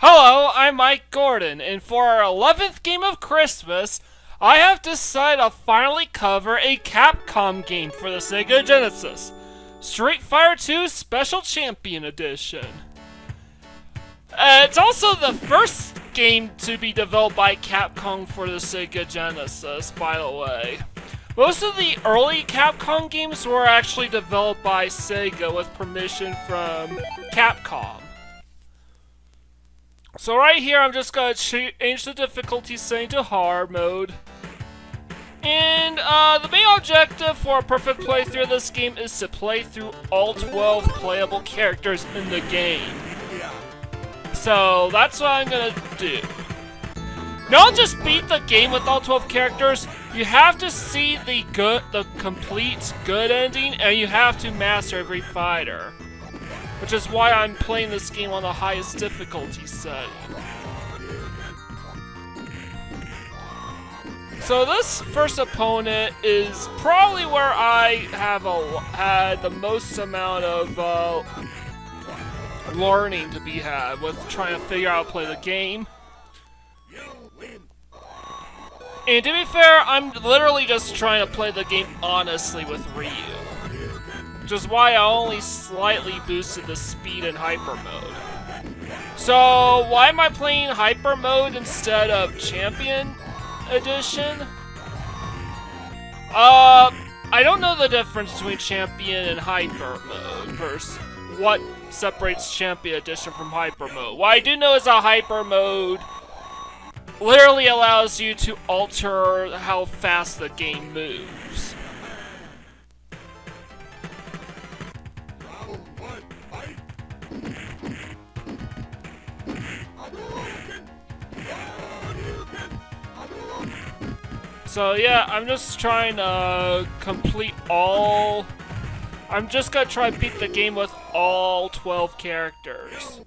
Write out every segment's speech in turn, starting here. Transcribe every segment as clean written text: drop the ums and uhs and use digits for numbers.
Hello, I'm Mike Gordon, and for our 11th game of Christmas, I have decided to finally cover a Capcom game for the Sega Genesis, Street Fighter 2 Special Champion Edition. It's also the first game to be developed by Capcom for the Sega Genesis, by the way. Most of the early Capcom games were actually developed by Sega with permission from Capcom. So right here, I'm just gonna change the difficulty setting to hard mode. And the main objective for a perfect playthrough of this game is to play through all 12 playable characters in the game. So that's what I'm gonna do. Don't just beat the game with all 12 characters. You have to see the complete good ending, and you have to master every fighter. Which is why I'm playing this game on the highest difficulty setting. So this first opponent is probably where I have had the most amount of learning to be had with trying to figure out how to play the game. And to be fair, I'm literally just trying to play the game honestly with Ryu. Which is why I only slightly boosted the speed in hyper mode. So, why am I playing hyper mode instead of champion edition? I don't know the difference between champion and hyper mode. What separates champion edition from hyper mode? What I do know is that hyper mode literally allows you to alter how fast the game moves. So yeah, I'm just trying to complete all... I'm just gonna try to beat the game with all 12 characters.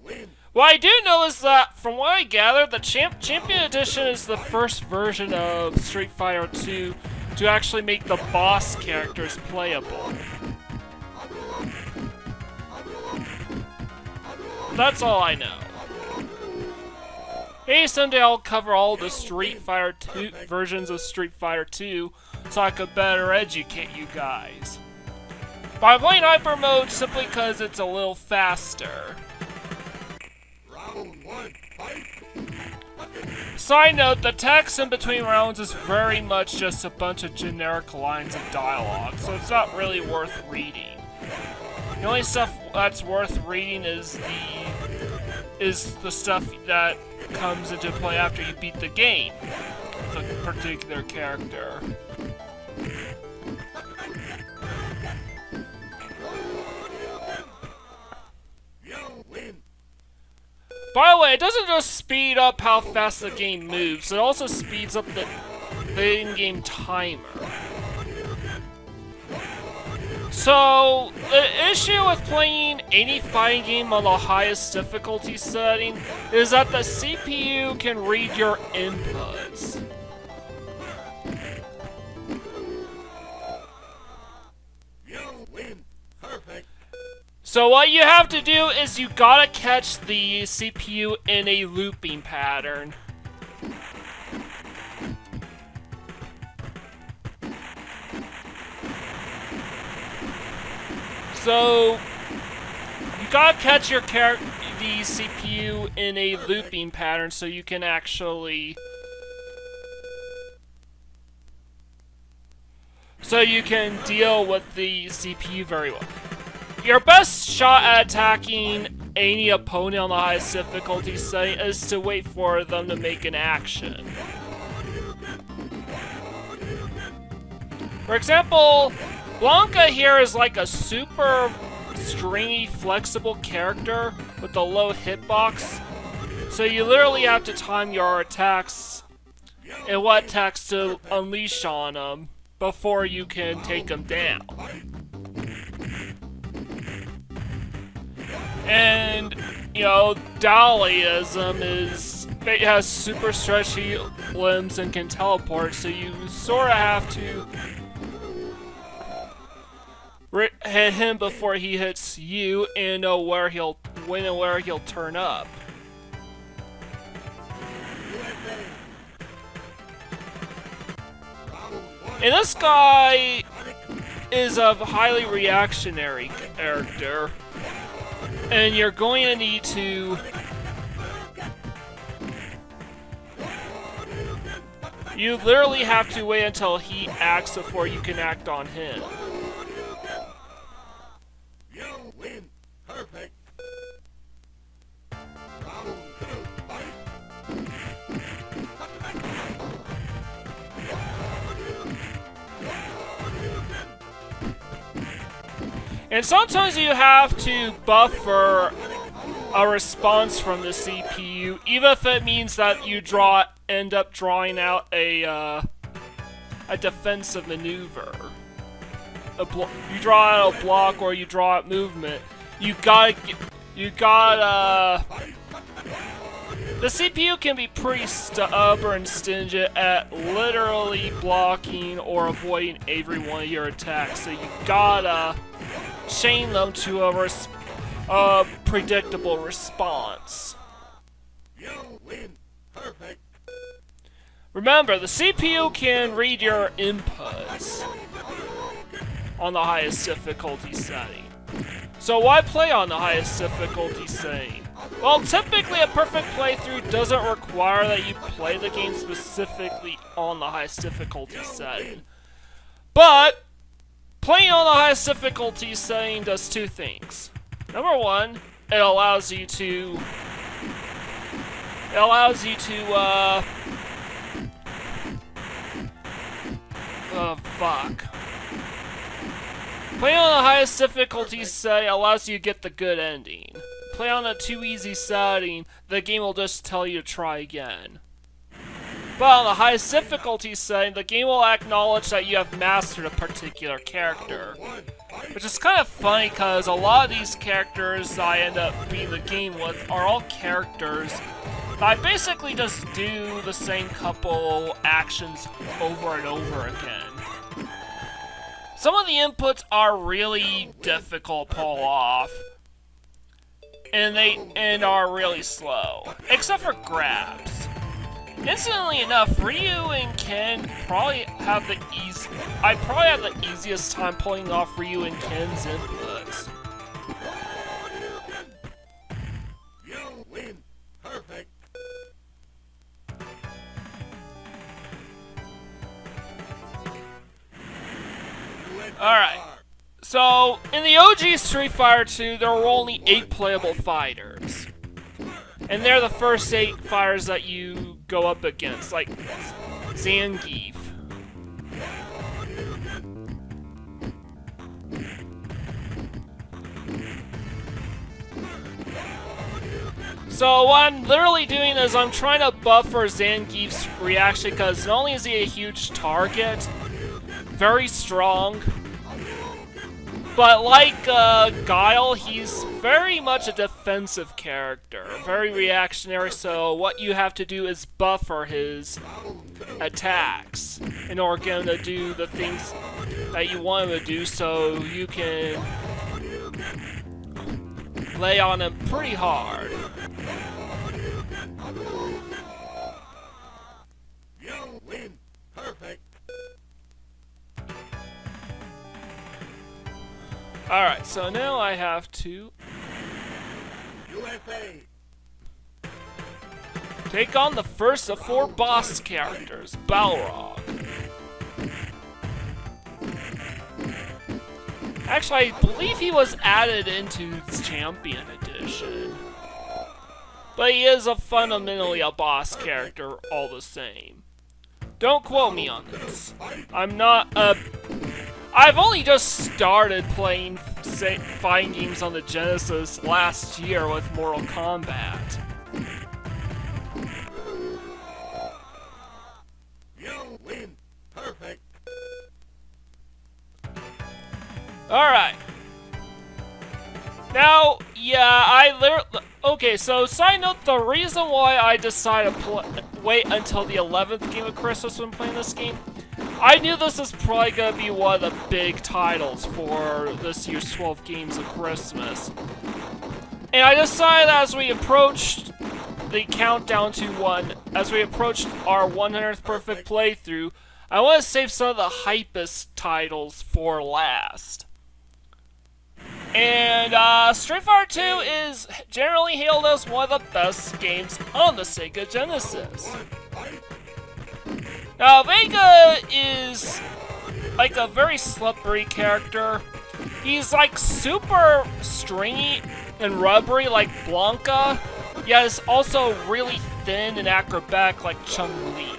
What I do know is that, from what I gather, the Champion Edition is the first version of Street Fighter 2 to actually make the boss characters playable. That's all I know. Maybe someday I'll cover all the Street Fighter 2 versions of Street Fighter 2 so I could better educate you guys. But I'm playing hyper mode simply because it's a little faster. Side note, the text in between rounds is very much just a bunch of generic lines of dialogue, so it's not really worth reading. The only stuff that's worth reading is the stuff that comes into play after you beat the game with a particular character. By the way, it doesn't just speed up how fast the game moves, it also speeds up the in-game timer. So, the issue with playing any fighting game on the highest difficulty setting is that the CPU can read your inputs. So what you have to do is you gotta catch the CPU in a looping pattern. So, you gotta catch the CPU in a looping pattern so you can actually... So you can deal with the CPU very well. Your best shot at attacking any opponent on the highest difficulty setting is to wait for them to make an action. For example, Blanca here is like a super stringy, flexible character with a low hitbox. So you literally have to time your attacks and what attacks to unleash on them before you can take them down. And, you know, Daliism it has super stretchy limbs and can teleport, so you sort of have to hit him before he hits you and know when and where he'll turn up. And this guy is a highly reactionary character. And you're going to need to... You literally have to wait until he acts before you can act on him. You win. Perfect. And sometimes you have to buffer a response from the CPU, even if it means that you end up drawing out a defensive maneuver. You draw out a block or you draw out movement. The CPU can be pretty stubborn and stingy at literally blocking or avoiding every one of your attacks, so you gotta chain them to a predictable response. You win. Perfect. Remember, the CPU can read your inputs on the highest difficulty setting. So why play on the highest difficulty setting? Well, typically a perfect playthrough doesn't require that you play the game specifically on the highest difficulty setting. But playing on the highest difficulty setting does two things. Number one, it allows you to Playing on the highest difficulty setting allows you to get the good ending. Play on a too easy setting, the game will just tell you to try again. But on the highest difficulty setting, the game will acknowledge that you have mastered a particular character. Which is kind of funny because a lot of these characters that I end up beating the game with are all characters that I basically just do the same couple actions over and over again. Some of the inputs are really difficult to pull off. And are really slow. Except for grabs. Incidentally enough, Ryu and Ken probably have the easiest time pulling off Ryu and Ken's inputs. You win. Perfect. Alright. So, in the OG Street Fighter 2, there were only 8 playable fighters. And they're the first 8 fighters that you go up against, like Zangief. So what I'm literally doing is I'm trying to buffer Zangief's reaction because not only is he a huge target, very strong, but like Guile, he's very much a defensive character, very reactionary, so what you have to do is buffer his attacks in order to get him to do the things that you want him to do so you can lay on him pretty hard. You win. Perfect. Alright, so now I have to USA. take on the first of 4 boss characters, Balrog. Actually, I believe he was added into Champion Edition. But he is fundamentally a boss character all the same. Don't quote me on this. I'm not I've only just started playing fighting games on the Genesis last year with Mortal Kombat. You win. Perfect. Alright. Now, yeah, okay, so side note, the reason why I decided to wait until the 11th game of Christmas when playing this game, I knew this was probably going to be one of the big titles for this year's 12 games of Christmas. And I decided as we approached the countdown to 1, as we approach our 100th perfect playthrough, I want to save some of the hypest titles for last. And Street Fighter 2 is generally hailed as one of the best games on the Sega Genesis. Now, Vega is like a very slippery character. He's like super stringy and rubbery like Blanca, yet is also really thin and acrobatic like Chun-Li.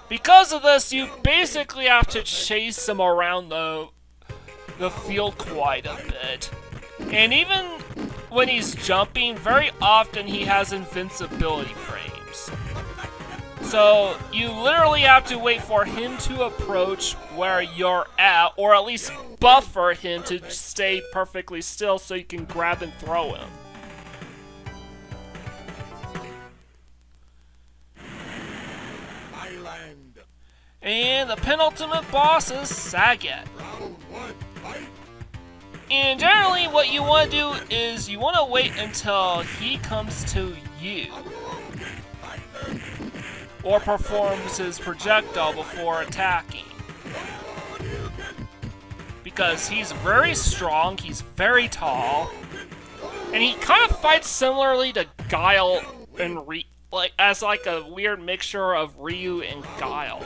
Because of this, you basically have to chase him around the field quite a bit. And even when he's jumping, very often he has invincibility frames. So you literally have to wait for him to approach where you're at, or at least buffer him to stay perfectly still so you can grab and throw him. And the penultimate boss is Sagat. And generally what you want to do is you want to wait until he comes to you, or performs his projectile before attacking. Because he's very strong, he's very tall, and he kind of fights similarly to Guile and as like a weird mixture of Ryu and Guile,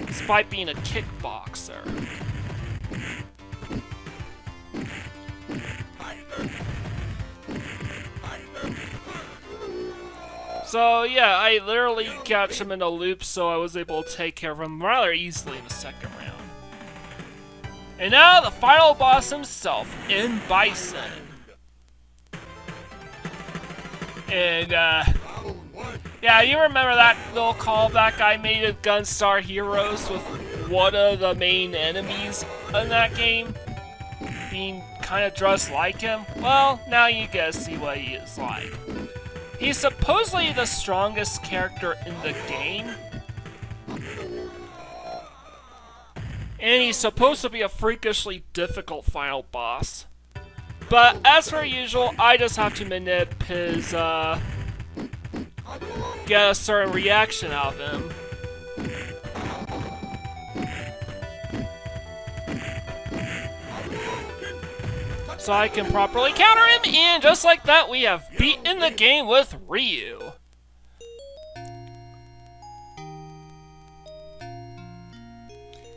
despite being a kickboxer. So yeah, I literally catch him in a loop, so I was able to take care of him rather easily in the second round. And now the final boss himself, in Bison. And yeah, you remember that little callback I made of Gunstar Heroes with one of the main enemies in that game being kind of dressed like him? Well, now you get to see what he is like. He's supposedly the strongest character in the game, and he's supposed to be a freakishly difficult final boss. But as per usual, I just have to manip his, get a certain reaction out of him. So I can properly counter him, and just like that, we have beaten the game with Ryu.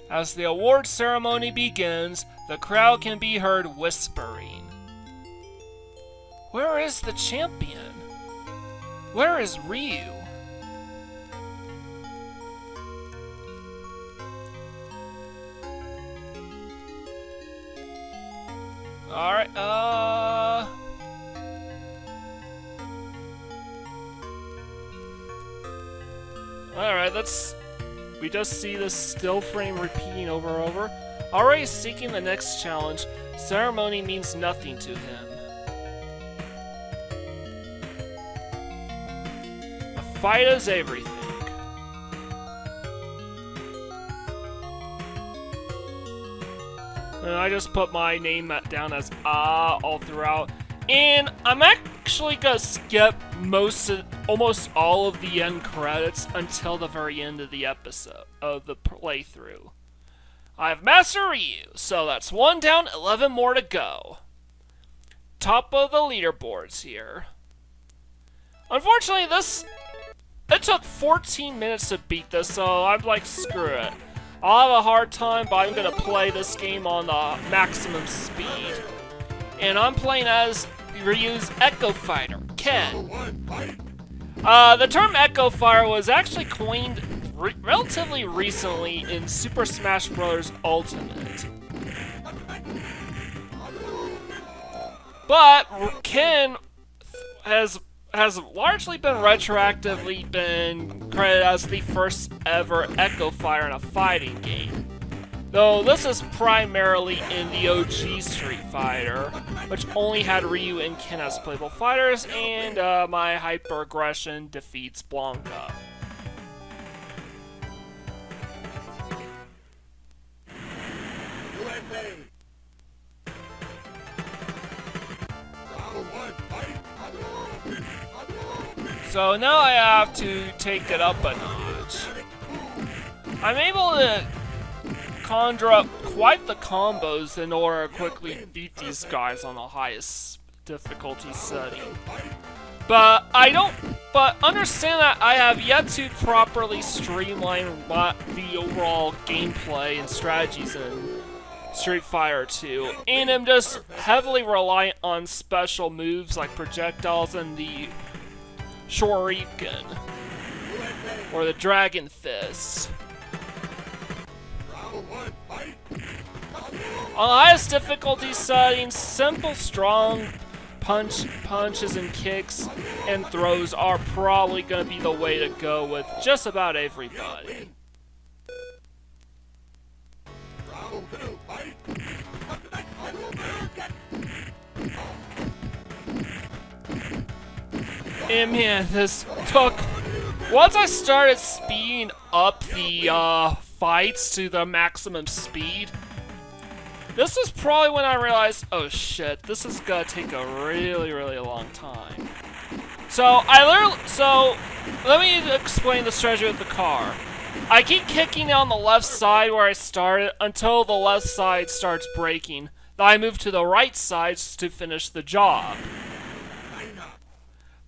As the award ceremony begins, the crowd can be heard whispering. Where is the champion? Where is Ryu? Alright, Alright, we just see this still frame repeating over and over. Already seeking the next challenge, ceremony means nothing to him. A fight is everything. And I just put my name down as all throughout. And I'm actually gonna skip almost all of the end credits until the very end of the episode, of the playthrough. I've mastered Ryu, so that's 1 down, 11 more to go. Top of the leaderboards here. Unfortunately, it took 14 minutes to beat this, so I'm like, screw it. I'll have a hard time, but I'm gonna play this game on the maximum speed. And I'm playing as Ryu's Echo Fighter, Ken. The term Echo Fighter was actually coined relatively recently in Super Smash Bros. Ultimate. But Ken has largely been retroactively been credited as the first ever Echo Fighter in a fighting game. Though this is primarily in the OG Street Fighter, which only had Ryu and Ken as playable fighters, and my hyper-aggression defeats Blanca. So now I have to take it up a notch. I'm able to conjure up quite the combos in order to quickly beat these guys on the highest difficulty setting. But understand that I have yet to properly streamline the overall gameplay and strategies in Street Fighter 2, and I'm just heavily reliant on special moves like projectiles and the Shoryuken, or the Dragon Fist. On the highest difficulty settings, simple, strong punches and kicks and throws are probably going to be the way to go with just about everybody. And man, this took... Once I started speeding up the fights to the maximum speed, this is probably when I realized, oh shit, this is gonna take a really, really long time. So let me explain the strategy with the car. I keep kicking on the left side where I started until the left side starts breaking. Then I move to the right side to finish the job.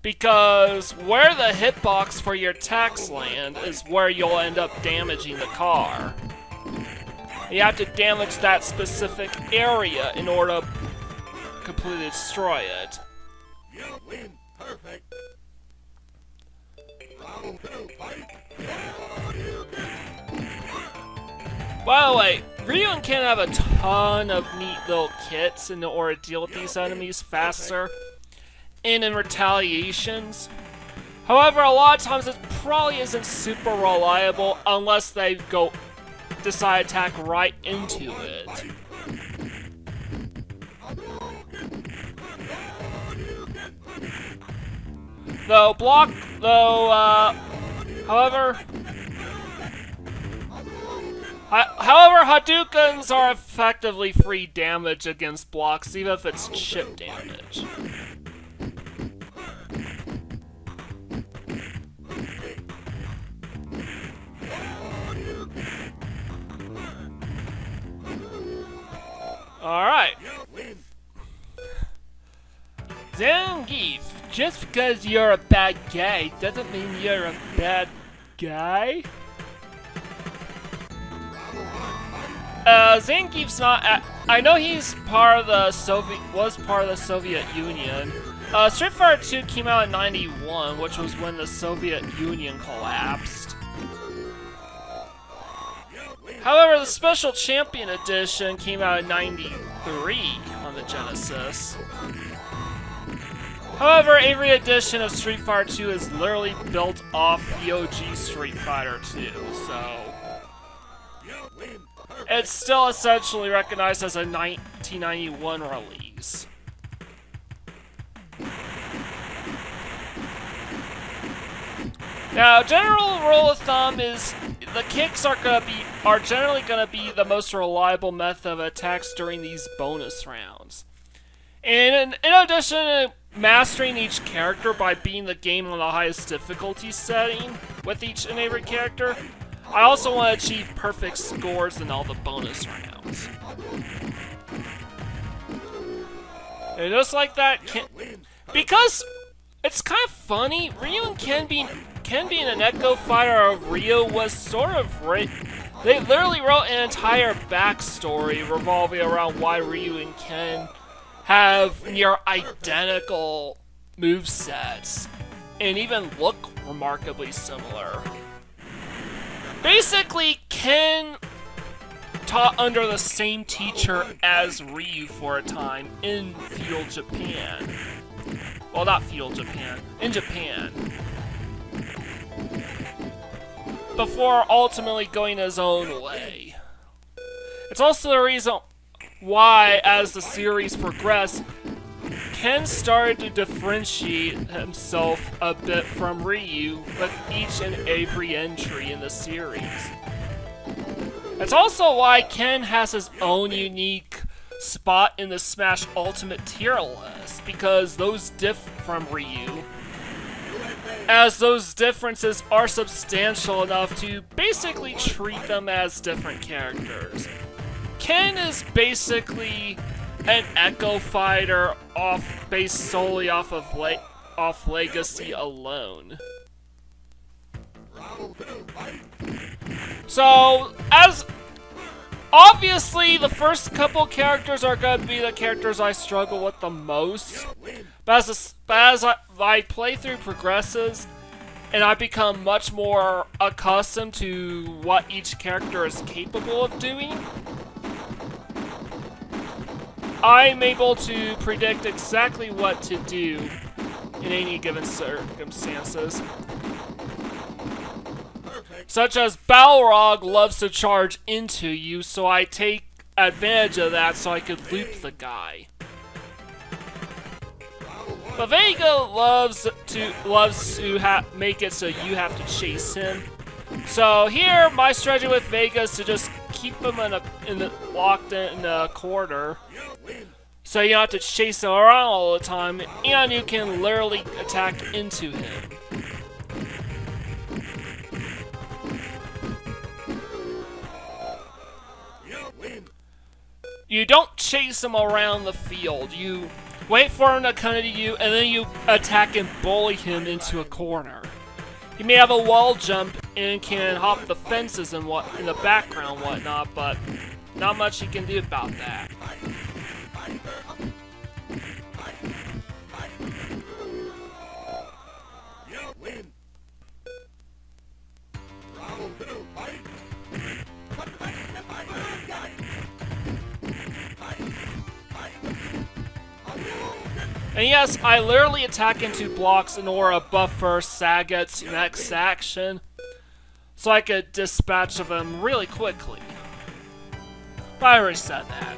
Because where the hitbox for your attacks land is where you'll end up damaging the car. You have to damage that specific area in order to completely destroy it. You win. Perfect. By the way, Ryu can have a ton of neat little kits in order to deal with these enemies faster and in retaliations. However, a lot of times it probably isn't super reliable unless they decide to attack right into it. However, Hadoukens are effectively free damage against blocks, even if it's chip damage. Alright. Zangief, just because you're a bad guy doesn't mean you're a bad guy. Zangief's not I know he's part of the Soviet Union. Street Fighter 2 came out in '91, which was when the Soviet Union collapsed. However, the Special Champion Edition came out in '93 on the Genesis. However, every edition of Street Fighter 2 is literally built off the OG Street Fighter 2, so it's still essentially recognized as a 1991 release. Now, general rule of thumb is the kicks are generally gonna be the most reliable method of attacks during these bonus rounds. And in addition to mastering each character by beating the game on the highest difficulty setting with each and every character, I also want to achieve perfect scores in all the bonus rounds. And just like that, because it's kind of funny, Ryu and Ken being an Echo Fighter of Ryu was sort of they literally wrote an entire backstory revolving around why Ryu and Ken have near identical movesets and even look remarkably similar. Basically, Ken taught under the same teacher as Ryu for a time in feudal Japan. Well, not feudal Japan, in Japan. Before ultimately going his own way. It's also the reason why, as the series progressed, Ken started to differentiate himself a bit from Ryu with each and every entry in the series. It's also why Ken has his own unique spot in the Smash Ultimate tier list, because those differ from Ryu. as those differences are substantial enough to basically treat them as different characters. Ken is basically an Echo Fighter based solely off of Legacy alone. So, as obviously the first couple characters are going to be the characters I struggle with the most, but as my playthrough progresses and I become much more accustomed to what each character is capable of doing, I'm able to predict exactly what to do in any given circumstances. Such as Balrog loves to charge into you, so I take advantage of that so I could loop the guy. But Vega loves to make it so you have to chase him. So here, my strategy with Vega is to just keep him locked in a corner, so you don't have to chase him around all the time, and you can literally attack into him. You don't chase him around the field. You wait for him to come to you, and then you attack and bully him into a corner. He may have a wall jump and can hop the fences and in the background and whatnot, but not much he can do about that. And yes, I literally attack into blocks in order to buffer Sagat's next action, so I could dispatch of him really quickly. But I already said that.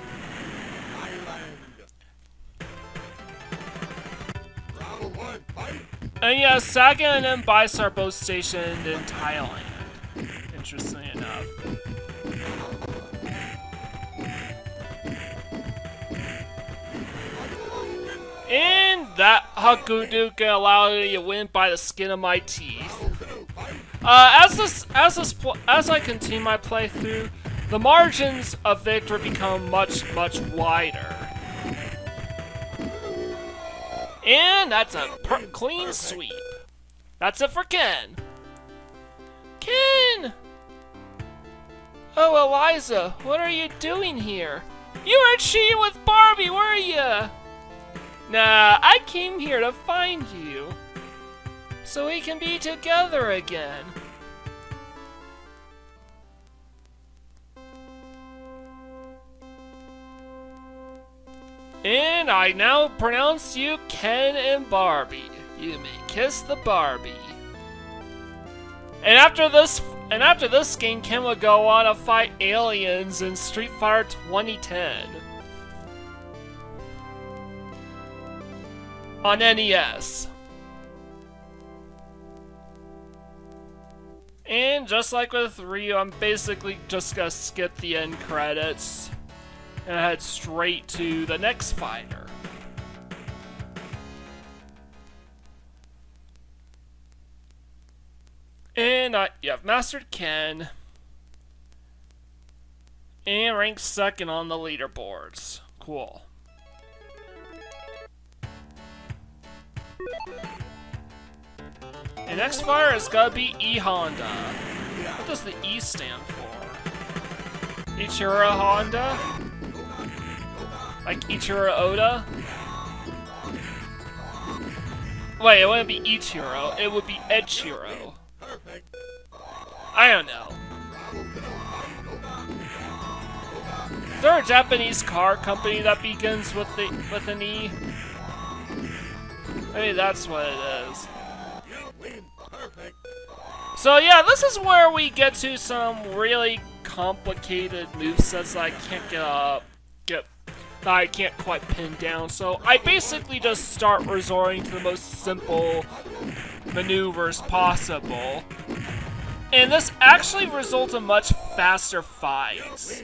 And yes, Sagat and Bice are both stationed in Thailand, interestingly enough. And that Hakuduka allowed me to win by the skin of my teeth. As I continue my playthrough, the margins of victory become much wider. And that's a clean sweep. That's it for Ken. Ken! Oh, Eliza, what are you doing here? You were cheating with Barbie, were you? Nah, I came here to find you, so we can be together again. And I now pronounce you Ken and Barbie. You may kiss the Barbie. And after this game, Ken will go on to fight aliens in Street Fighter 2010. On NES. And just like with Ryu, I'm basically just gonna skip the end credits and head straight to the next fighter. And you have mastered Ken and ranked second on the leaderboards. Cool. And next fighter is gonna be E Honda. What does the E stand for? Ichiro Honda? Like Ichiro Oda? Wait, it wouldn't be Ichiro, it would be Edchiro. I don't know. Is there a Japanese car company that begins with an E? Maybe that's what it is. So yeah, this is where we get to some really complicated movesets that I can't quite pin down. So I basically just start resorting to the most simple maneuvers possible. And this actually results in much faster fights.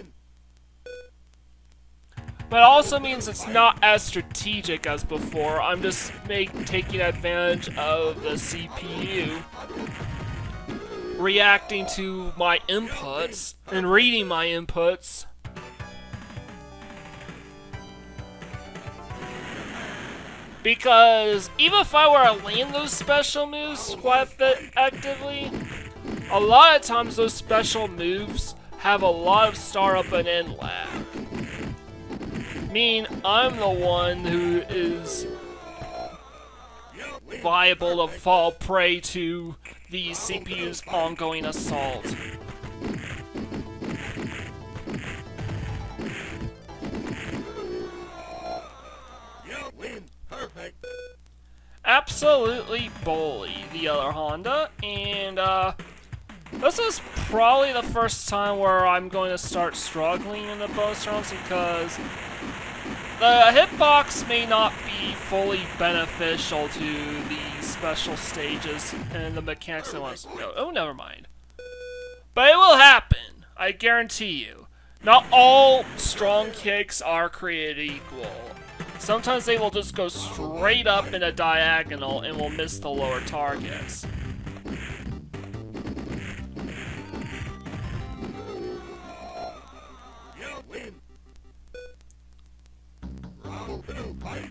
But but it also means it's not as strategic as before. I'm just taking advantage of the CPU, reacting to my inputs and reading my inputs. Because even if I were to land those special moves quite actively, a lot of times those special moves have a lot of startup and end lag. Meaning I'm the one who is liable to fall prey to the CPU's ongoing assault. Perfect. Absolutely bully the other Honda, and this is probably the first time where I'm going to start struggling in the bonus rounds because the hitbox may not be fully beneficial to the special stages and the mechanics I want to go. Oh, never mind. But it will happen, I guarantee you. Not all strong kicks are created equal. Sometimes they will just go straight up in a diagonal and will miss the lower targets. You win. Round 2, fight.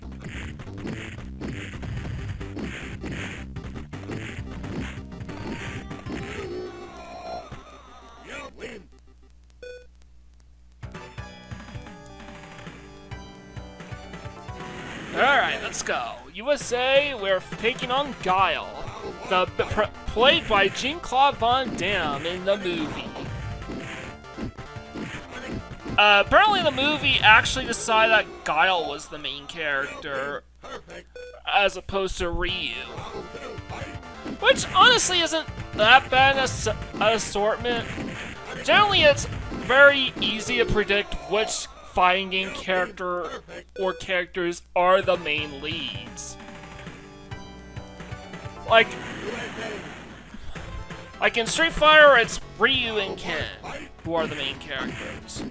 You win. Alright, let's go. USA, we're taking on Guile, played by Jean-Claude Van Damme in the movie. Apparently the movie actually decided that Guile was the main character, as opposed to Ryu. Which honestly isn't that bad an assortment. Generally it's very easy to predict which fighting game character or characters are the main leads. Like in Street Fighter, it's Ryu and Ken who are the main characters.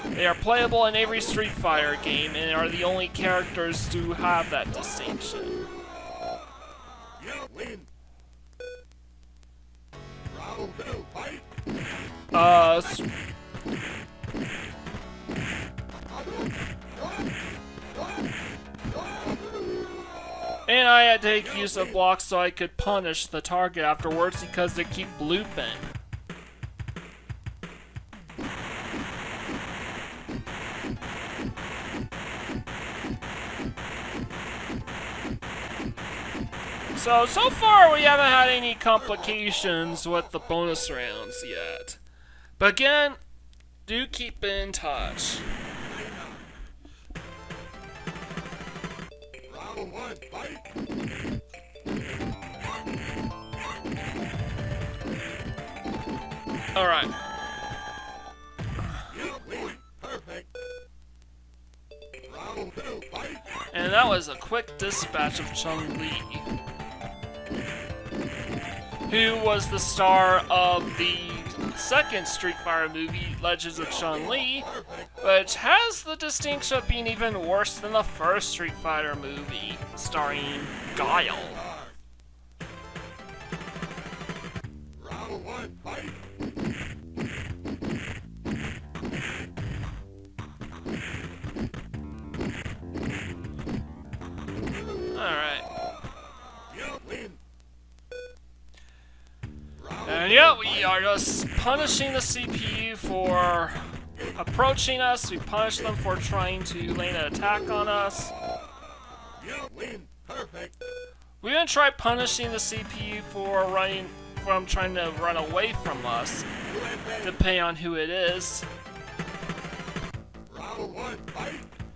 They are playable in every Street Fighter game and are the only characters to have that distinction. And I had to take use of blocks so I could punish the target afterwards because they keep looping. So far we haven't had any complications with the bonus rounds yet. But again, do keep in touch. Alright. And that was a quick dispatch of Chun-Li, who was the star of the second Street Fighter movie, Legends of Chun-Li, which has the distinction of being even worse than the first Street Fighter movie, starring Guile. Alright. And yeah, we are just punishing the CPU for approaching us. We punish them for trying to land an attack on us. We're gonna try punishing the CPU for trying to run away from us, depending on who it is.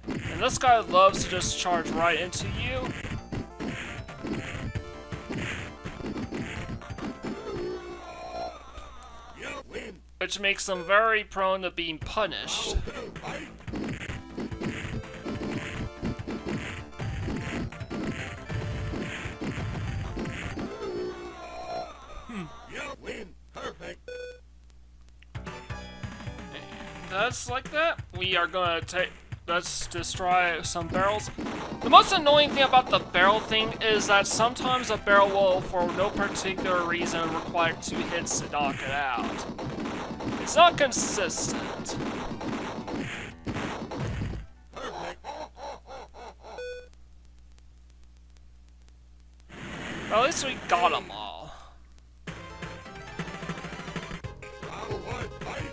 And this guy loves to just charge right into you. Which makes them very prone to being punished. And that's like that. We are gonna let's destroy some barrels. The most annoying thing about the barrel thing is that sometimes a barrel will, for no particular reason, require 2 hits to knock it out. It's not consistent. Well, at least we got them all. Round 1, fight!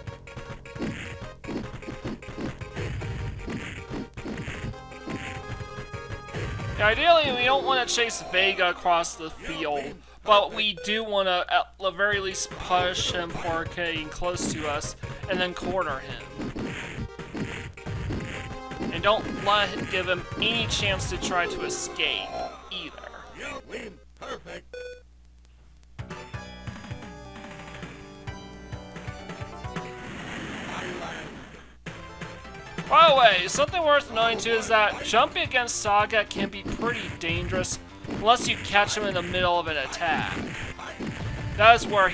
Yeah, ideally, we don't want to chase Vega across the field, but we do want to, at the very least, push him for getting close to us, and then corner him. And don't give him any chance to try to escape, either. You win! Perfect! By the way, something worth knowing too is that jumping against Saga can be pretty dangerous unless you catch him in the middle of an attack. That is where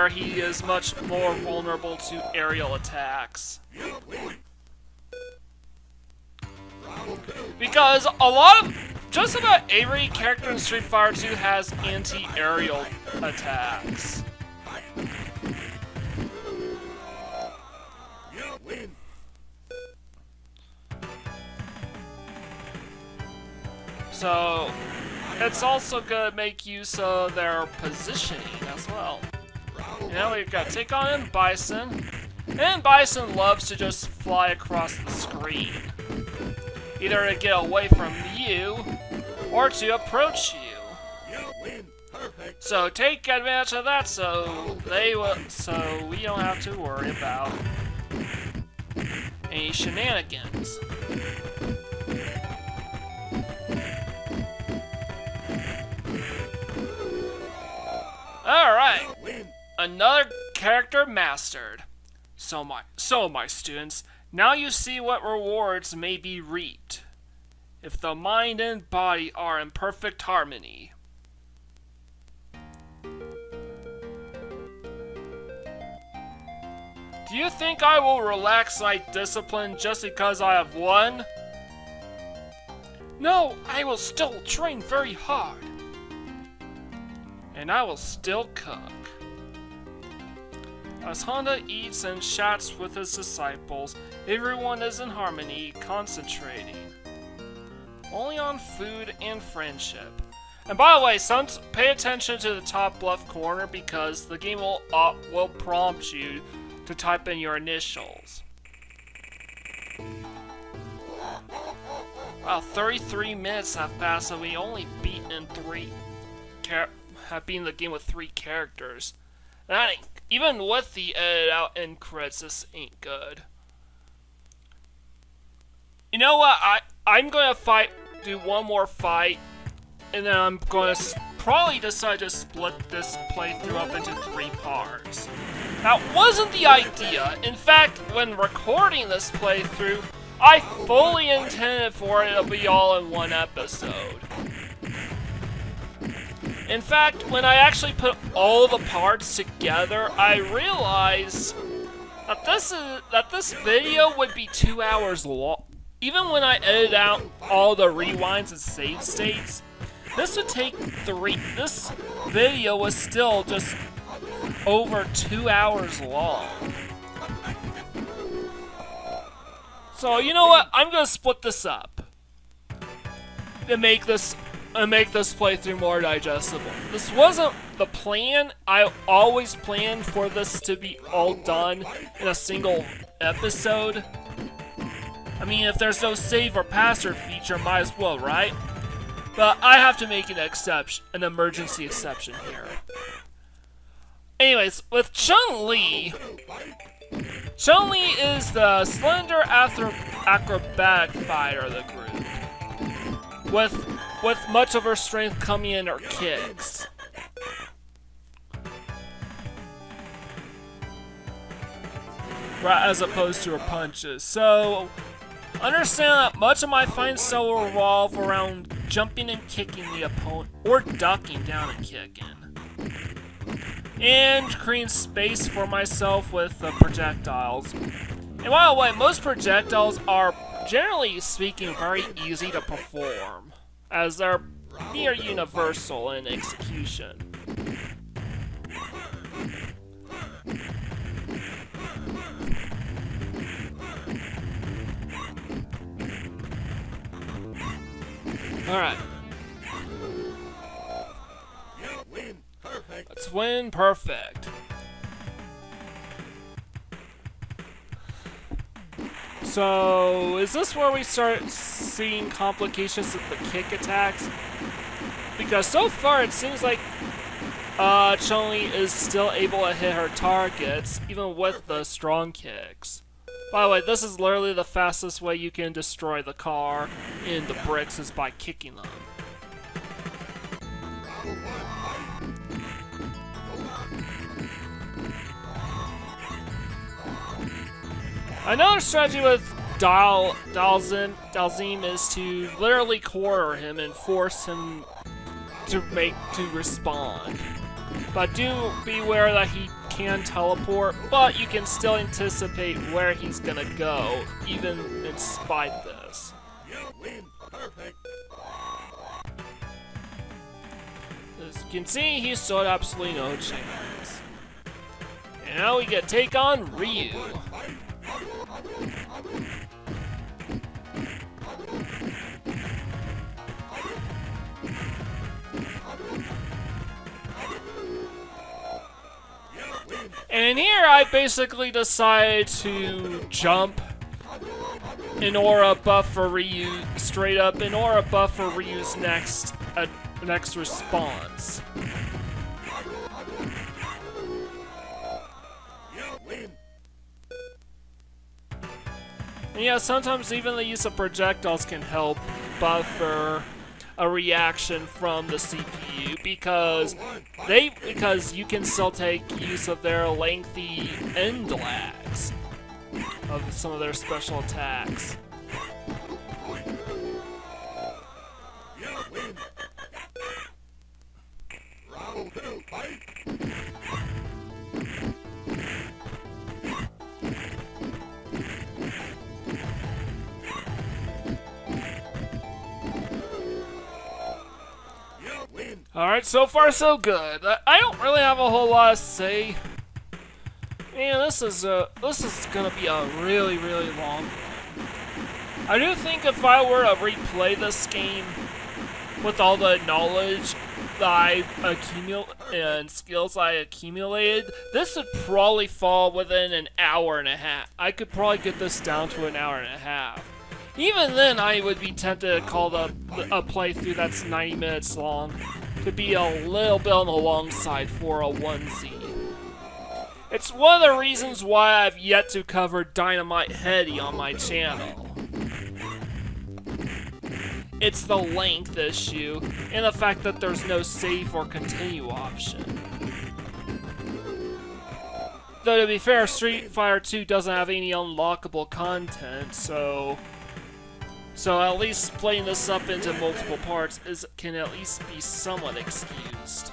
he is much more vulnerable to aerial attacks. Because just about every character in Street Fighter 2 has anti-aerial attacks. You win! So, it's also gonna make use of their positioning as well. Now we've got Take On and Bison. And Bison loves to just fly across the screen. Either to get away from you, or to approach you. You win! Perfect! So take advantage of that so we don't have to worry about any shenanigans. Alright, another character mastered. So my students, now you see what rewards may be reaped if the mind and body are in perfect harmony. Do you think I will relax my discipline just because I have won? No, I will still train very hard. And I will still cook. As Honda eats and chats with his disciples, everyone is in harmony, concentrating only on food and friendship. And by the way, pay attention to the top left corner because the game will prompt you to type in your initials. Wow, 33 minutes have passed and we only beaten beaten the game with 3 characters. That ain't, even with the edited out end credits, this ain't good. You know what? I'm gonna do one more fight, and then I'm gonna probably decide to split this playthrough up into 3 parts. That wasn't the idea. In fact, when recording this playthrough, I fully intended for it to be all in one episode. In fact, when I actually put all the parts together, I realized that this video would be 2 hours long. Even when I edit out all the rewinds and save states, this would take 3. This video was still just over 2 hours long. So you know what? I'm gonna split this up to make this playthrough more digestible. This wasn't the plan. I always planned for this to be all done in a single episode. I mean, if there's no save or password feature, might as well, right? But I have to make an emergency exception here. Anyways, with Chun-Li is the slender acrobatic fighter of the group, with much of her strength coming in her kicks. Right, as opposed to her punches. So, understand that much of my fighting style will revolve around jumping and kicking the opponent, or ducking down and kicking. And creating space for myself with the projectiles. And by the way, most projectiles are generally speaking, very easy to perform, as they're near universal in execution. Alright. Win. Perfect. Let's win perfect. So, is this where we start seeing complications with the kick attacks? Because so far it seems like Chun-Li is still able to hit her targets, even with the strong kicks. By the way, this is literally the fastest way you can destroy the car in the bricks is by kicking them. Another strategy with Dalzim is to literally corner him and force him to respond. But do beware that he can teleport, but you can still anticipate where he's gonna go, even in spite of this. Win. Perfect. As you can see, he stood absolutely no chance. And now we get take on Ryu. And here I basically decided to jump an aura buff for Ryu straight up, an aura buff for Ryu's next response. And yeah, sometimes even the use of projectiles can help buffer a reaction from the CPU because you can still take use of their lengthy end lags of some of their special attacks. Alright, so far so good. I don't really have a whole lot to say. Man, this is gonna be a really, really long one. I do think if I were to replay this game with all the knowledge that I've accumulated and skills I accumulated, this would probably fall within an hour and a half. I could probably get this down to an hour and a half. Even then, I would be tempted to call a playthrough that's 90 minutes long to be a little bit on the long side for a onesie. It's one of the reasons why I've yet to cover Dynamite Heady on my channel. It's the length issue, and the fact that there's no save or continue option. Though to be fair, Street Fighter 2 doesn't have any unlockable content, so at least splitting this up into multiple parts can at least be somewhat excused.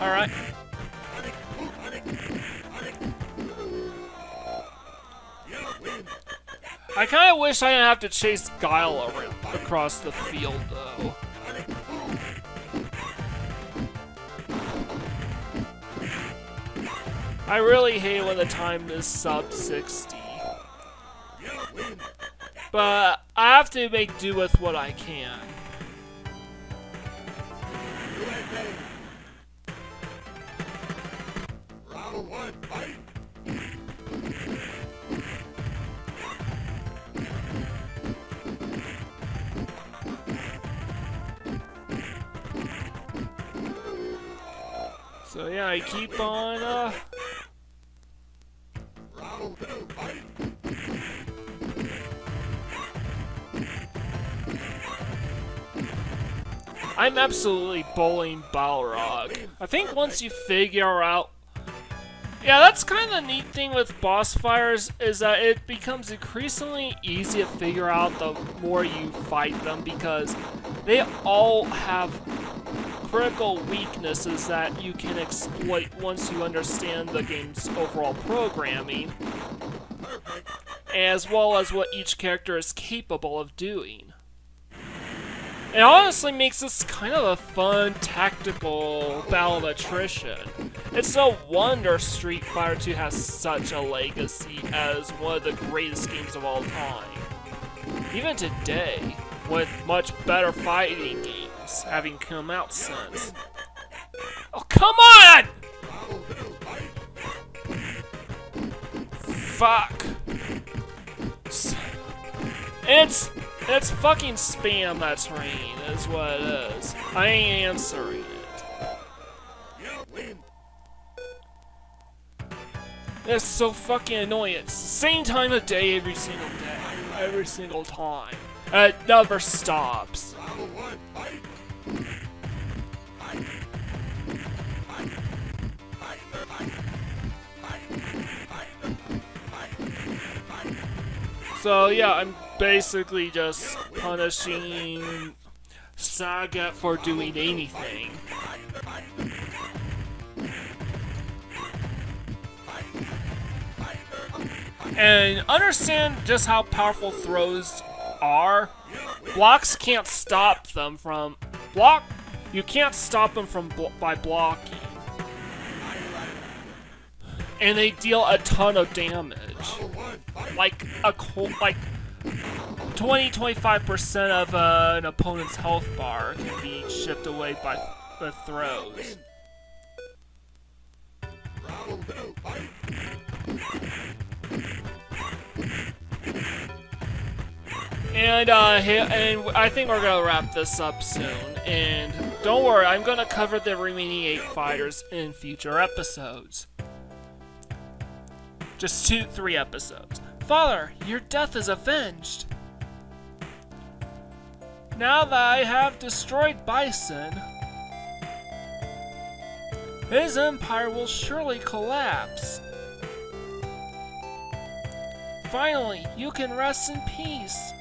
Alright. I kinda wish I didn't have to chase Guile across the field, though. I really hate when the time is sub 60. But I have to make do with what I can. So yeah, I keep on, I'm absolutely bowling Balrog. I think once you figure out... Yeah, that's kind of the neat thing with boss fighters, is that it becomes increasingly easy to figure out the more you fight them, because they all have critical weaknesses that you can exploit once you understand the game's overall programming, as well as what each character is capable of doing. It honestly makes this kind of a fun, tactical battle of attrition. It's no wonder Street Fighter 2 has such a legacy as one of the greatest games of all time. Even today, with much better fighting games having come out since. Oh, come on! Fuck. It's fucking spam that terrain, is what it is. I ain't answering it. It's so fucking annoying. It's the same time of day every single day. Every single time. And it never stops. So yeah, I'm basically just punishing Saga for doing anything. And understand just how powerful throws are. Blocks can't stop them from You can't stop them from by blocking, and they deal a ton of damage. Like 20-25% of an opponent's health bar can be chipped away by the throws. And I think we're gonna wrap this up soon. And don't worry, I'm gonna cover the remaining 8 fighters in future episodes. Just 2-3 episodes. Father, your death is avenged. Now that I have destroyed Bison, his empire will surely collapse. Finally, you can rest in peace.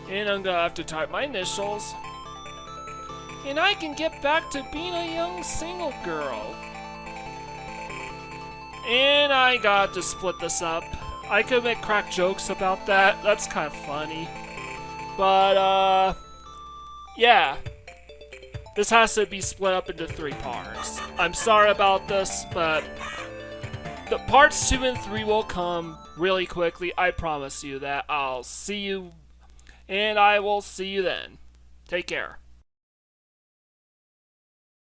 And I'm gonna have to type my initials. And I can get back to being a young single girl. And I got to split this up. I could make crack jokes about that. That's kind of funny. But, yeah. This has to be split up into 3 parts. I'm sorry about this, but the parts 2 and 3 will come really quickly. I promise you that. I'll see you, and I will see you then. Take care.